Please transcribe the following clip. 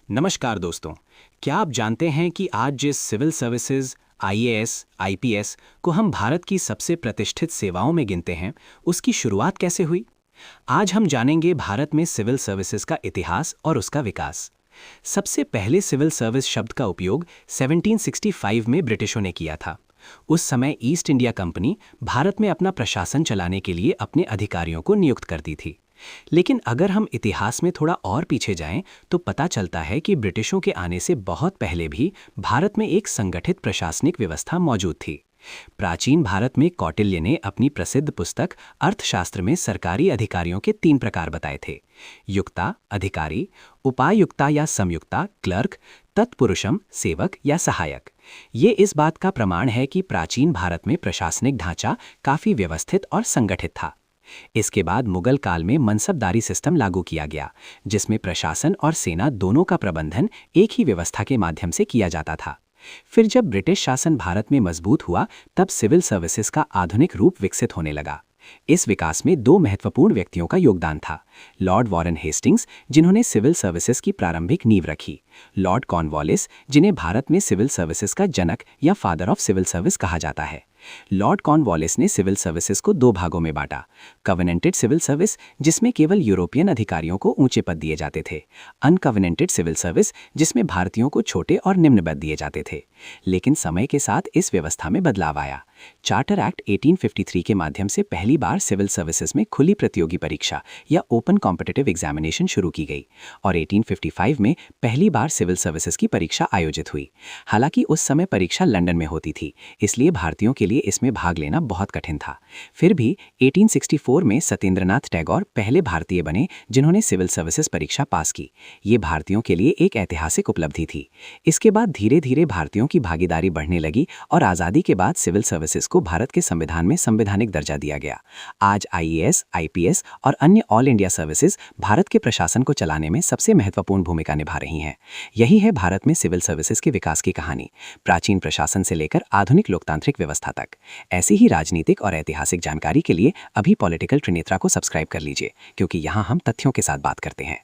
नमस्कार दोस्तों। क्या आप जानते हैं कि आज जिस सिविल सर्विसेज, आईएएस, आईपीएस को हम भारत की सबसे प्रतिष्ठित सेवाओं में गिनते हैं, उसकी शुरुआत कैसे हुई? आज हम जानेंगे भारत में सिविल सर्विसेज का इतिहास और उसका विकास। सबसे पहले सिविल सर्विस शब्द का उपयोग 1765 में ब्रिटिशों ने किया था। उस समय ईस्ट इंडिया कंपनी भारत में अपना प्रशासन चलाने के लिए अपने अधिकारियों को नियुक्त करती थी। लेकिन अगर हम इतिहास में थोड़ा और पीछे जाएं तो पता चलता है कि ब्रिटिशों के आने से बहुत पहले भी भारत में एक संगठित प्रशासनिक व्यवस्था मौजूद थी। प्राचीन भारत में कौटिल्य ने अपनी प्रसिद्ध पुस्तक अर्थशास्त्र में सरकारी अधिकारियों के 3 प्रकार बताए थे: युक्ता अधिकारी, उपायुक्ता या संयुक्ता क्लर्क, तत्पुरुषम सेवक या सहायक। ये इस बात का प्रमाण है कि प्राचीन भारत में प्रशासनिक ढांचा काफी व्यवस्थित और संगठित था। इसके बाद मुगल काल में मनसबदारी सिस्टम लागू किया गया, जिसमें प्रशासन और सेना दोनों का प्रबंधन एक ही व्यवस्था के माध्यम से किया जाता था। फिर जब ब्रिटिश शासन भारत में मजबूत हुआ, तब सिविल सर्विसेज का आधुनिक रूप विकसित होने लगा। इस विकास में 2 महत्वपूर्ण व्यक्तियों का योगदान था: लॉर्ड वॉरेन हेस्टिंग्स, जिन्होंने सिविल सर्विसेज की प्रारंभिक नींव रखी; लॉर्ड कॉर्नवालिस, जिन्हें भारत में सिविल सर्विसेज का जनक या फादर ऑफ सिविल सर्विस कहा जाता है। लॉर्ड कॉर्नवालिस ने सिविल सर्विसेज को 2 भागों में बांटा: कवेनेंटेड सिविल सर्विस, जिसमें केवल यूरोपियन अधिकारियों को ऊंचे पद दिए जाते थे; अनकवेनेंटेड सिविल सर्विस, जिसमें भारतीयों को छोटे और निम्न पद दिए जाते थे। लेकिन समय के साथ इस व्यवस्था में बदलाव आया। चार्टर एक्ट 1853 के माध्यम से पहली बार सिविल सर्विसेज में खुली प्रतियोगी परीक्षा या ओपन कॉम्पिटिटिव एग्जामिनेशन शुरू की गई और 1855 में पहली बार सिविल सर्विसेज की परीक्षा आयोजित हुई। हालांकि उस समय परीक्षा लंदन में होती थी, इसलिए भारतीयों के लिए इसमें भाग लेना बहुत कठिन था। फिर भी 1864 में सत्येंद्रनाथ टैगोर पहले भारतीय बने जिन्होंने सिविल सर्विसेज परीक्षा पास की। ये भारतीयों के लिए एक ऐतिहासिक उपलब्धि थी। इसके बाद धीरे धीरे भारतीयों की भागीदारी बढ़ने लगी और आज़ादी के बाद सिविल सर्विसेज को भारत के संविधान में संवैधानिक दर्जा दिया गया। आज आईएएस, आईपीएस और अन्य ऑल इंडिया सर्विसेज भारत के प्रशासन को चलाने में सबसे महत्वपूर्ण भूमिका निभा रही हैं। यही है भारत में सिविल सर्विसेज के विकास की कहानी, प्राचीन प्रशासन से लेकर आधुनिक लोकतांत्रिक व्यवस्था तक। ऐसी ही राजनीतिक और ऐतिहासिक जानकारी के लिए अभी पॉलिटिकल त्रिनेत्रा को सब्सक्राइब कर लीजिए, क्योंकि यहाँ हम तथ्यों के साथ बात करते हैं।